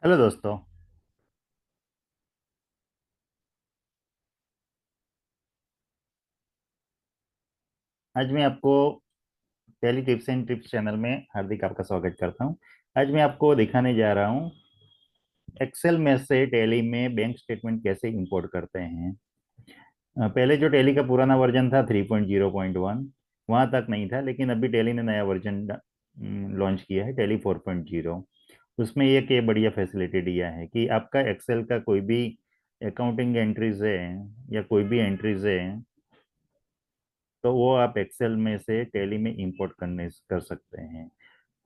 Hello दोस्तों। आज मैं आपको tally tips and trips channel में हार्दिक आपका स्वागत करता हूं। आज मैं आपको दिखाने जा रहा हूं एक्सेल में से टैली में बैंक स्टेटमेंट कैसे इंपोर्ट करते हैं। पहले जो टैली का पुराना वर्जन था 3.0.1 वहां तक नहीं था, लेकिन अभी टैली ने नया वर्जन लॉन्च किया है, टैली 4.0। उसमें ये बढ़िया फैसिलिटी दिया है कि आपका एक्सेल का कोई भी अकाउंटिंग एंट्रीज है या कोई भी एंट्रीज है, तो वो आप एक्सेल में से टैली में इंपोर्ट करने कर सकते हैं।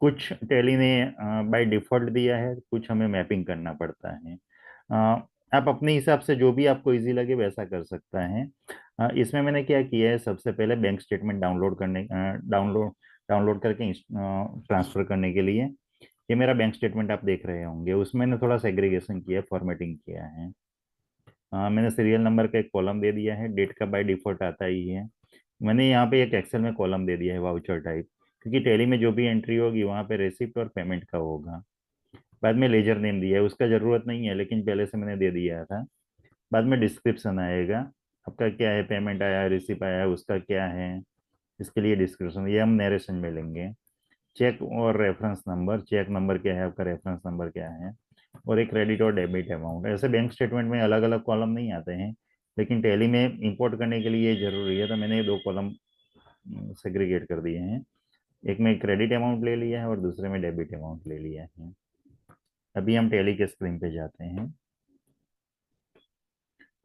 कुछ टैली ने बाय डिफॉल्ट दिया है, कुछ हमें मैपिंग करना पड़ता है। अ, आप अपने हिसाब से जो भी आपको इजी लगे वैसा कर सकता है। इसमें मैंने क्या किया है, सबसे पहले बैंक स्टेटमेंट डाउनलोड करके ट्रांसफर करने के लिए ये मेरा बैंक स्टेटमेंट आप देख रहे होंगे, उसमें मैंने थोड़ा सेग्रीगेशन किया है, फॉर्मेटिंग किया है। मैंने सीरियल नंबर का एक कॉलम दे दिया है, डेट का बाय डिफॉल्ट आता ही है। मैंने यहाँ पे एक एक्सेल में कॉलम दे दिया है वाउचर टाइप, क्योंकि टैली में जो भी एंट्री होगी वहाँ पे रेसिप्ट और पेमेंट का होगा। बाद में लेजर नेम दिया है, उसका जरूरत नहीं है लेकिन पहले से मैंने दे दिया था। बाद में डिस्क्रिप्शन आएगा, आपका क्या है, पेमेंट आया, रिसिप्ट आया, उसका क्या है, इसके लिए डिस्क्रिप्शन ये हम नरेशन में लेंगे। चेक और रेफरेंस नंबर, चेक नंबर क्या है, आपका रेफरेंस नंबर क्या है, और एक क्रेडिट और डेबिट अमाउंट। ऐसे बैंक स्टेटमेंट में अलग अलग कॉलम नहीं आते हैं, लेकिन टैली में इंपोर्ट करने के लिए ये जरूरी है, तो मैंने ये दो कॉलम सेग्रीगेट कर दिए हैं। एक में क्रेडिट अमाउंट ले लिया है और दूसरे में डेबिट अमाउंट ले लिया है। अभी हम टैली के स्क्रीन पे जाते हैं।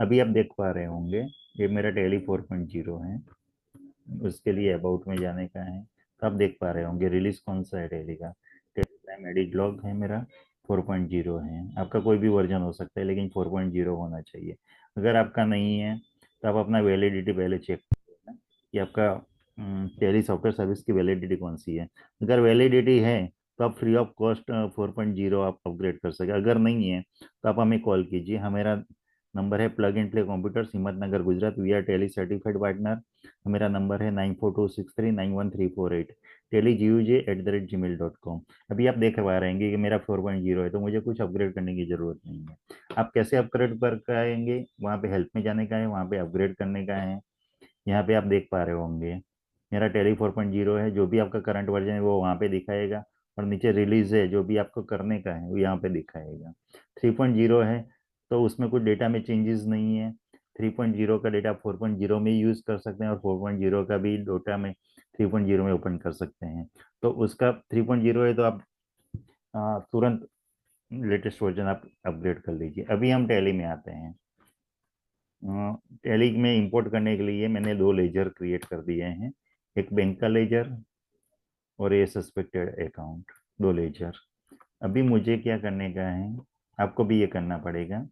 अभी आप देख पा रहे होंगे ये मेरा टैली 4.0 है। उसके लिए अबाउट में जाने का है, तो आप देख पा रहे होंगे रिलीज कौन सा है टैली का। टैली प्राइम एडिट लॉग है मेरा, 4.0 है। आपका कोई भी वर्जन हो सकता है लेकिन 4.0 होना चाहिए। अगर आपका नहीं है तो आप अपना वैलिडिटी पहले चेक कर लेना कि आपका टैली सॉफ्टवेयर सर्विस की वैलिडिटी कौन सी है। अगर वैलिडिटी है तो आप फ्री ऑफ कॉस्ट 4.0 आप अपग्रेड कर सके। अगर नहीं है तो आप हमें कॉल कीजिए। हमारा नंबर है plug and play computers, Himmatnagar, Gujarat. We are Tally certified partner. मेरा नंबर है 9426391348। teliguje@gmail.com। अभी आप देख पा रहे हैं कि मेरा 4.0 है, तो मुझे कुछ अपग्रेड करने की जरूरत नहीं है। आप कैसे अपग्रेड कर पाएंगे, वहाँ पे हेल्प में जाने का है, वहाँ पे अपग्रेड करने का है। यहाँ पे आप देख पा रहे होंगे मेरा टैली 4.0 है, जो भी आपका करंट वर्जन है वो वहाँ पे दिखाएगा। और नीचे रिलीज है, जो भी आपको करने का है वो यहाँ पे दिखाएगा। 3.0 है तो उसमें कुछ डेटा में चेंजेस नहीं है। 3.0 का डेटा 4.0 में यूज कर सकते हैं और 4.0 का भी डेटा में 3.0 में ओपन कर सकते हैं। तो उसका 3.0 है तो आप तुरंत लेटेस्ट वर्जन आप अपग्रेड कर लीजिए। अभी हम टैली में आते हैं। टैली में इंपोर्ट करने के लिए मैंने दो लेजर क्रिएट कर दिए हैं, एक बैंक का लेजर और ये सस्पेक्टेड अकाउंट, दो लेजर। अभी मुझे क्या करने का है, आपको भी ये करना पड़ेगा।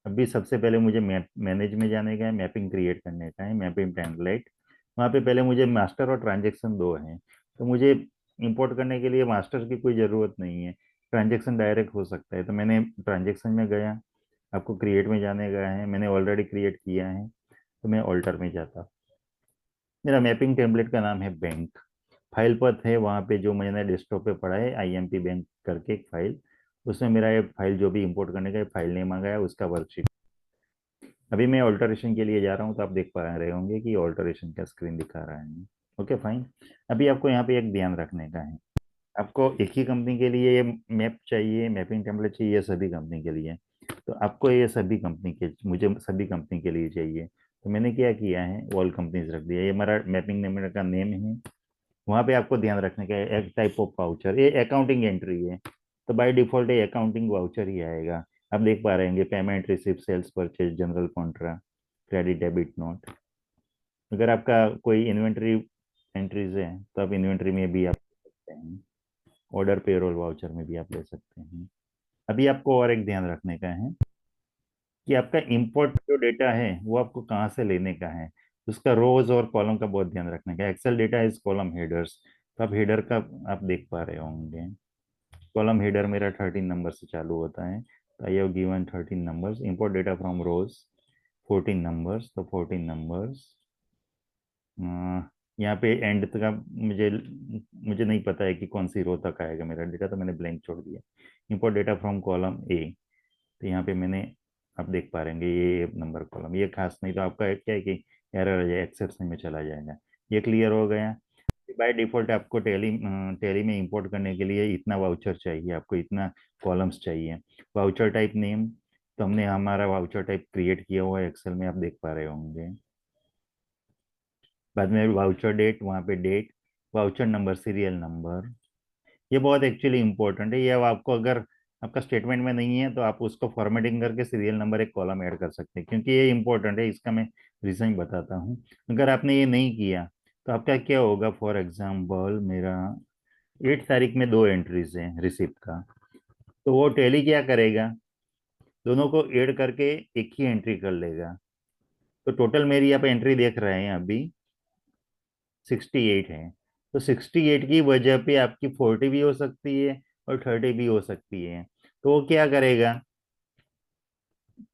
अभी सबसे पहले मुझे मैनेज में जाने का है, मैपिंग क्रिएट करने का है, मैपिंग टेम्पलेट। वहाँ पे पहले मुझे मास्टर और ट्रांजेक्शन दो हैं, तो मुझे इंपोर्ट करने के लिए मास्टर की कोई ज़रूरत नहीं है, ट्रांजेक्शन डायरेक्ट हो सकता है। तो मैंने ट्रांजेक्शन में गया, आपको क्रिएट में जाने का है, मैंने ऑलरेडी क्रिएट किया है, तो मैं ऑल्टर में जाता। मेरा मैपिंग टेम्पलेट का नाम है बैंक। फाइल पथ है वहाँ पे जो मैंने डेस्कटॉप पे पढ़ा है, आईएमपी बैंक करके एक फाइल। उसमें मेरा ये फाइल जो भी इंपोर्ट करने का फाइल नेम आ गया, उसका वर्कशीट। अभी मैं ऑल्टरेशन के लिए जा रहा हूँ, तो आप देख पा रहे होंगे कि ऑल्टरेशन का स्क्रीन दिखा रहा है। Okay fine. अभी आपको यहाँ पे एक ध्यान रखने का है, आपको एक ही कंपनी के लिए ये मैप चाहिए, मैपिंग टेम्पलेट चाहिए, ये सभी कंपनी के लिए। तो आपको ये सभी कंपनी के, मुझे सभी कंपनी के लिए चाहिए। तो मैंने क्या किया है, ऑल कंपनीज रख दिया। ये हमारा मैपिंग नंबर का नेम है। वहाँ पे आपको ध्यान रखने का है, एक टाइप ऑफ वाउचर, ये अकाउंटिंग एंट्री है, तो बाय डिफॉल्ट ये अकाउंटिंग वाउचर ही आएगा। आप देख पा रहे हैं payment, receipt, sales, purchase, journal contra, credit, debit note. अगर आपका कोई इन्वेंट्री एंट्रीज है तो आप इन्वेंट्री में भी आप ले सकते हैं, ऑर्डर पेरोल वाउचर में भी आप ले सकते हैं। अभी आपको और एक ध्यान रखने का है कि आपका इंपोर्ट जो डेटा है वो आपको कहाँ से लेने का है। उसका रोज और कॉलम का बहुत ध्यान रखने का है। Excel data is column headers, तो आप हेडर का आप देख पा रहे होंगे। कॉलम हेडर मेरा 13 नंबर से चालू होता है, तो I have given 13 numbers. Import data from rows 14 numbers, तो 14 नंबर्स यहाँ पे एंड तक का मुझे मुझे नहीं पता है कि कौन सी रो तक आएगा मेरा डेटा, तो मैंने ब्लैंक छोड़ दिया। Import data from column A, तो यहाँ पे मैंने, आप देख पा रहे हैं ये नंबर कॉलम, ये खास नहीं तो आपका क्या है कि एरर आ जाए, एक्सेप्शन में चला जाएगा। ये क्लियर हो गया। बाय डिफॉल्ट आपको टैली टैली में इंपोर्ट करने के लिए इतना वाउचर चाहिए, आपको इतना कॉलम्स चाहिए। वाउचर टाइप नेम, तो हमने हमारा वाउचर टाइप क्रिएट किया हुआ है एक्सेल में, आप देख पा रहे होंगे। बाद में वाउचर डेट, वहाँ पे date, voucher number, serial number. ये बहुत एक्चुअली इंपॉर्टेंट है, ये अब आपको अगर आपका स्टेटमेंट में नहीं है तो आप उसको फॉर्मेटिंग करके सीरियल नंबर एक कॉलम ऐड कर सकते हैं, क्योंकि ये इंपॉर्टेंट है। इसका मैं रीजन बताता हूँ। अगर आपने ये नहीं किया तो आपका क्या होगा, फॉर एग्जाम्पल मेरा 8 तारीख में 2 एंट्रीज हैं रिसिप्ट का, तो वो टैली क्या करेगा, दोनों को ऐड करके एक ही एंट्री कर लेगा। तो टोटल मेरी आप एंट्री देख रहे हैं अभी 68 है। तो 68 की वजह पे आपकी 40 भी हो सकती है और 30 भी हो सकती है। तो वो क्या करेगा,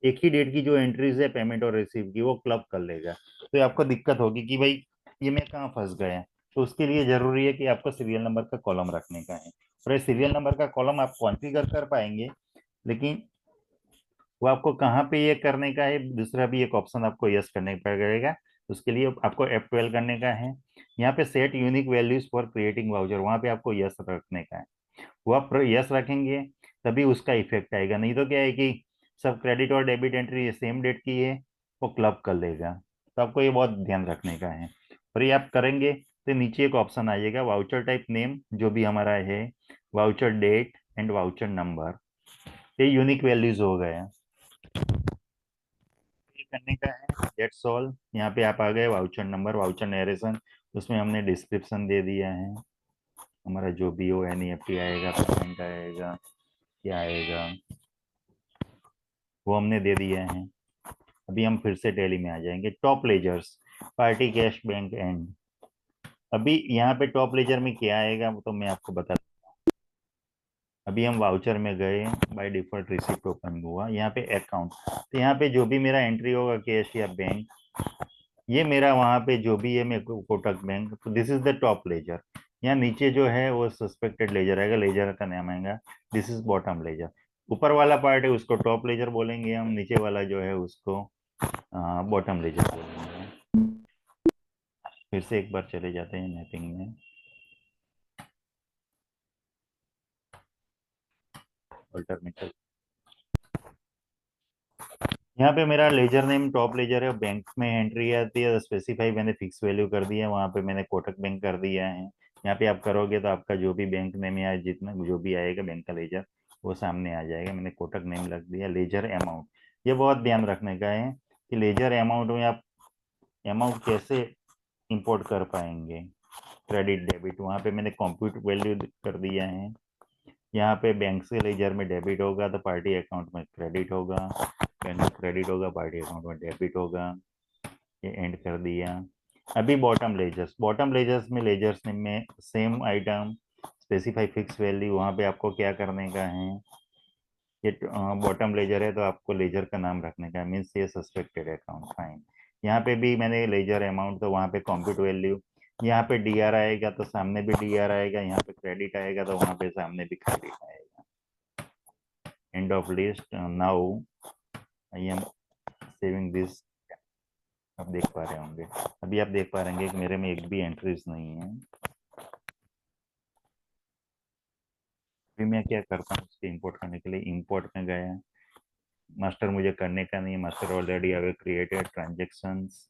एक ही डेट की जो एंट्रीज है पेमेंट और रिसीव की, वो क्लब कर लेगा। तो ये आपको दिक्कत होगी कि भाई ये मैं कहाँ फंस गया। तो उसके लिए जरूरी है कि आपको सीरियल नंबर का कॉलम रखने का है, और ये सीरियल नंबर का कॉलम आप कॉन्फ़िगर कर पाएंगे, लेकिन वो आपको कहाँ पे ये करने का है, दूसरा भी एक ऑप्शन आपको यस करने पड़ेगा। उसके लिए आपको F12 करने का है। यहाँ पे set unique values for creating voucher, वहाँ पे आपको यस रखने का है। वो आप यस रखेंगे तभी उसका इफेक्ट आएगा, नहीं तो क्या है कि सब क्रेडिट और डेबिट एंट्री सेम डेट की है, वो क्लब कर लेगा। तो आपको ये बहुत ध्यान रखने का है। और ये आप करेंगे तो नीचे एक ऑप्शन आ जाएगा वाउचर टाइप नेम, जो भी हमारा है, voucher date and voucher number, ये यूनिक वैल्यूज हो गए। ये करने का है, दैट्स ऑल। यहाँ पे आप आ गए वाउचर नंबर, वाउचर नरेशन, उसमें हमने डिस्क्रिप्शन दे दिया है, हमारा जो भी हो, एनईएफटी आएगा, पेमेंट आएगा, क्या आएगा, वो हमने दे दिया है। अभी हम फिर से टैली में आ जाएंगे, top ledgers, party cash bank and. अभी यहाँ पे टॉप लेजर में क्या आएगा वो तो मैं आपको बता। अभी हम वाउचर में गए, बाय डिफॉल्ट रिसिप्ट ओपन हुआ, यहाँ पे अकाउंट, तो यहाँ पे जो भी मेरा एंट्री होगा कैश या बैंक, ये मेरा वहां पे जो भी है, मेरे को कोटक बैंक, तो this is the top ledger. यहाँ नीचे जो है वो सस्पेक्टेड लेजर आएगा, लेजर का नाम आएगा, दिस इज बॉटम लेजर। ऊपर वाला पार्ट है उसको टॉप लेजर बोलेंगे हम, नीचे वाला जो है उसको बॉटम लेजर बोलेंगे। फिर से एक बार चले जाते हैं मैपिंग में, अल्टरनेटिव। यहाँ पे मेरा लेजर नेम टॉप लेजर है, बैंक में एंट्री आती है, स्पेसिफाई मैंने फिक्स वैल्यू कर दिया है, वहाँ पे मैंने कोटक बैंक कर दिया है। यहाँ पे आप करोगे तो आपका जो भी बैंक नेम या जितना जो भी आएगा बैंक का लेजर, वो सामने आ जाएगा। मैंने कोटक नेम रख दिया। लेजर अमाउंट, ये बहुत ध्यान रखने का है कि लेजर अमाउंट में आप अमाउंट कैसे इंपोर्ट कर पाएंगे, क्रेडिट डेबिट, वहाँ पे मैंने कंप्यूट वैल्यू कर दिया है। यहाँ पे बैंक से लेजर में डेबिट होगा तो पार्टी अकाउंट में क्रेडिट होगा, बैंक में क्रेडिट होगा पार्टी अकाउंट में डेबिट होगा। ये एंड कर दिया। अभी बॉटम लेजर्स, बॉटम लेजर्स में लेजर्स में same item, specify fix value, वहाँ पे आपको क्या करने का है, ये बॉटम लेजर है तो आपको लेजर का नाम रखने का है, मीन्स ये सस्पेक्टेड अकाउंट, फाइन। यहाँ पे भी मैंने लेजर अमाउंट, तो वहाँ पे कंप्यूट वैल्यू, यहाँ पे डीआर आएगा तो सामने भी डीआर आएगा, यहाँ पे क्रेडिट आएगा तो वहाँ पे सामने भी क्रेडिट आएगा। End of list, now I am saving this. आप देख पा रहे होंगे, अभी आप देख पा रहे होंगे कि मेरे में एक भी एंट्रीज नहीं है। अभी मैं क्या करता हूँ उसके इंपोर्ट करने के लिए, इंपोर्ट में गया, मास्टर मुझे करने का नहीं है, master already have created transactions,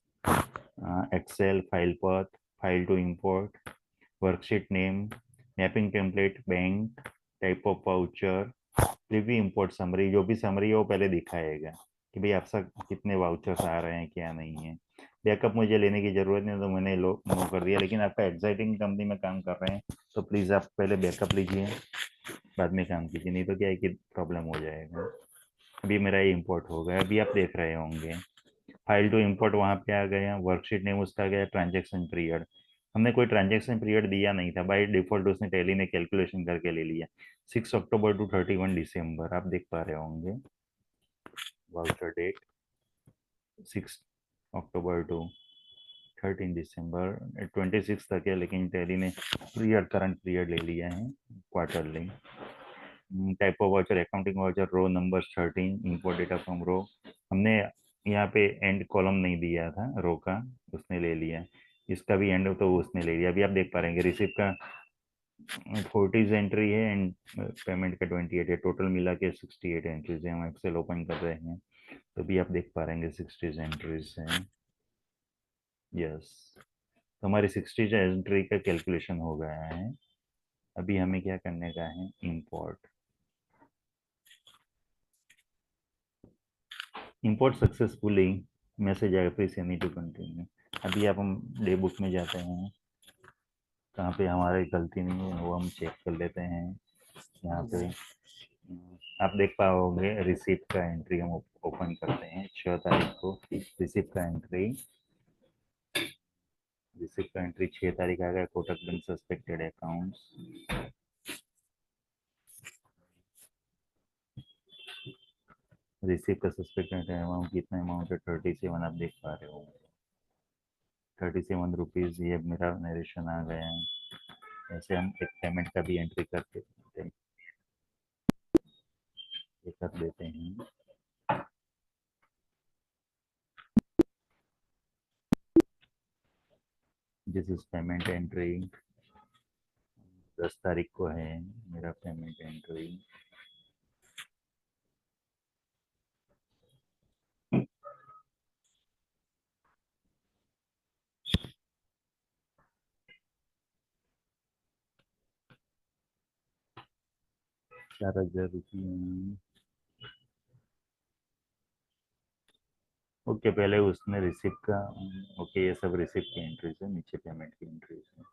Excel file path, file to import, worksheet name, mapping template, bank, type of voucher, preview import summary, जो भी समरी है वो पहले दिखाएगा कि भाई आपसे कितने वाउचर्स आ रहे हैं क्या नहीं है। बैकअप मुझे लेने की जरूरत नहीं, तो मैंने लो नो कर दिया, लेकिन आपका एक्साइटिंग कंपनी में काम कर रहे हैं तो प्लीज़ आप पहले बैकअप लीजिए, बाद में काम कीजिए, नहीं तो क्या है कि प्रॉब्लम हो जाएगा। अभी मेरा ये इंपोर्ट हो गया, अभी आप देख रहे होंगे फाइल टू इंपोर्ट, वहाँ पे आ गया, वर्कशीट नेम उसका गया, ट्रांजेक्शन पीरियड, हमने कोई ट्रांजेक्शन पीरियड दिया नहीं था, बाय डिफॉल्ट उसने टैली ने कैलकुलेशन करके ले लिया, 6 अक्टूबर टू 31 दिसंबर, आप देख पा रहे होंगे। वाउचर डेट 6 अक्टूबर टू 13 दिसंबर 26 तक है, लेकिन टैली ने पीरियड करंट पीरियड ले लिया है quarterly. Type of voucher accounting voucher row number 13 import data from row. हमने यहाँ पे एंड कॉलम नहीं दिया था रो का, उसने ले लिया। इसका भी एंड तो उसने ले लिया। अभी आप देख पा रहे हैं रिसिप्ट का 40 एंट्री है एंड पेमेंट का 28 है। टोटल मिला के 68 एंट्रीज है। हम एक्सेल ओपन कर रहे हैं तो भी आप देख पा रहे हैं 60 एंट्रीज हैं। यस, तो हमारी 60 एंट्री का कैलकुलेशन हो गया है। अभी हमें क्या करने का है, इंपोर्ट। इंपोर्ट सक्सेसफुली मैसेज आएगा, please you need to continue. अभी आप हम डे बुक में जाते हैं, कहाँ पे हमारी गलती नहीं है वो हम चेक कर लेते हैं। यहाँ पे आप देख पाओगे रिसिप्ट का एंट्री हम ओपन करते हैं 6 तारीख को। रिसिप्ट का एंट्री 6 तारीख आ गया। Kotak bank suspected accounts. Receipt का सस्पेक्टेड अमाउंट कितना अमाउंट है, 37 आप देख पा रहे हो। 37 रुपीज, ये मेरा नरेशन आ गया है। ऐसे हम एक पेमेंट का भी एंट्री करके ये कर देते हैं। दिस इज पेमेंट एंट्री, 10 तारीख को है मेरा पेमेंट एंट्री। ₹4,000। ओके, पहले उसने रिसिप्ट का, ओके ये सब रिसिप्ट की एंट्रीज है, नीचे पेमेंट की एंट्रीज है।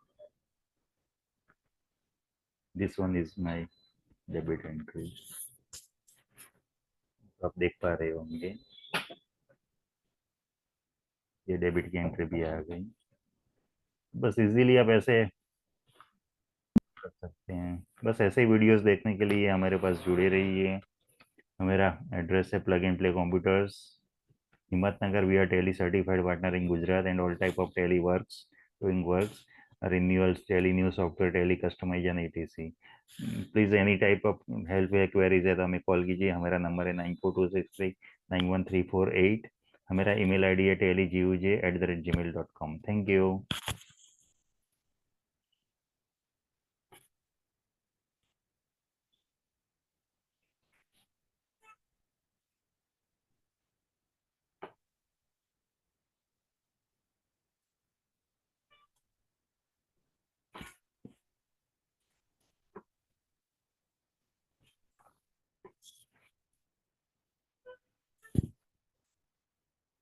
This one is my debit entry, तो आप देख पा रहे होंगे ये डेबिट की एंट्री भी आ गई। बस इजीली आप ऐसे कर सकते हैं। बस ऐसे ही वीडियोस देखने के लिए हमारे पास जुड़े रहिए। हमारा एड्रेस है plug and play computers, Himmatnagar. We are Tally certified partner in Gujarat and all type of Tally works, doing works, renewals, Tally new software, Tally customization etc। Please any type of help या queries है तो हमें call कीजिए। हमारा number है 9426391348। हमारा email ID है tellygoj@gmail.com। Thank you.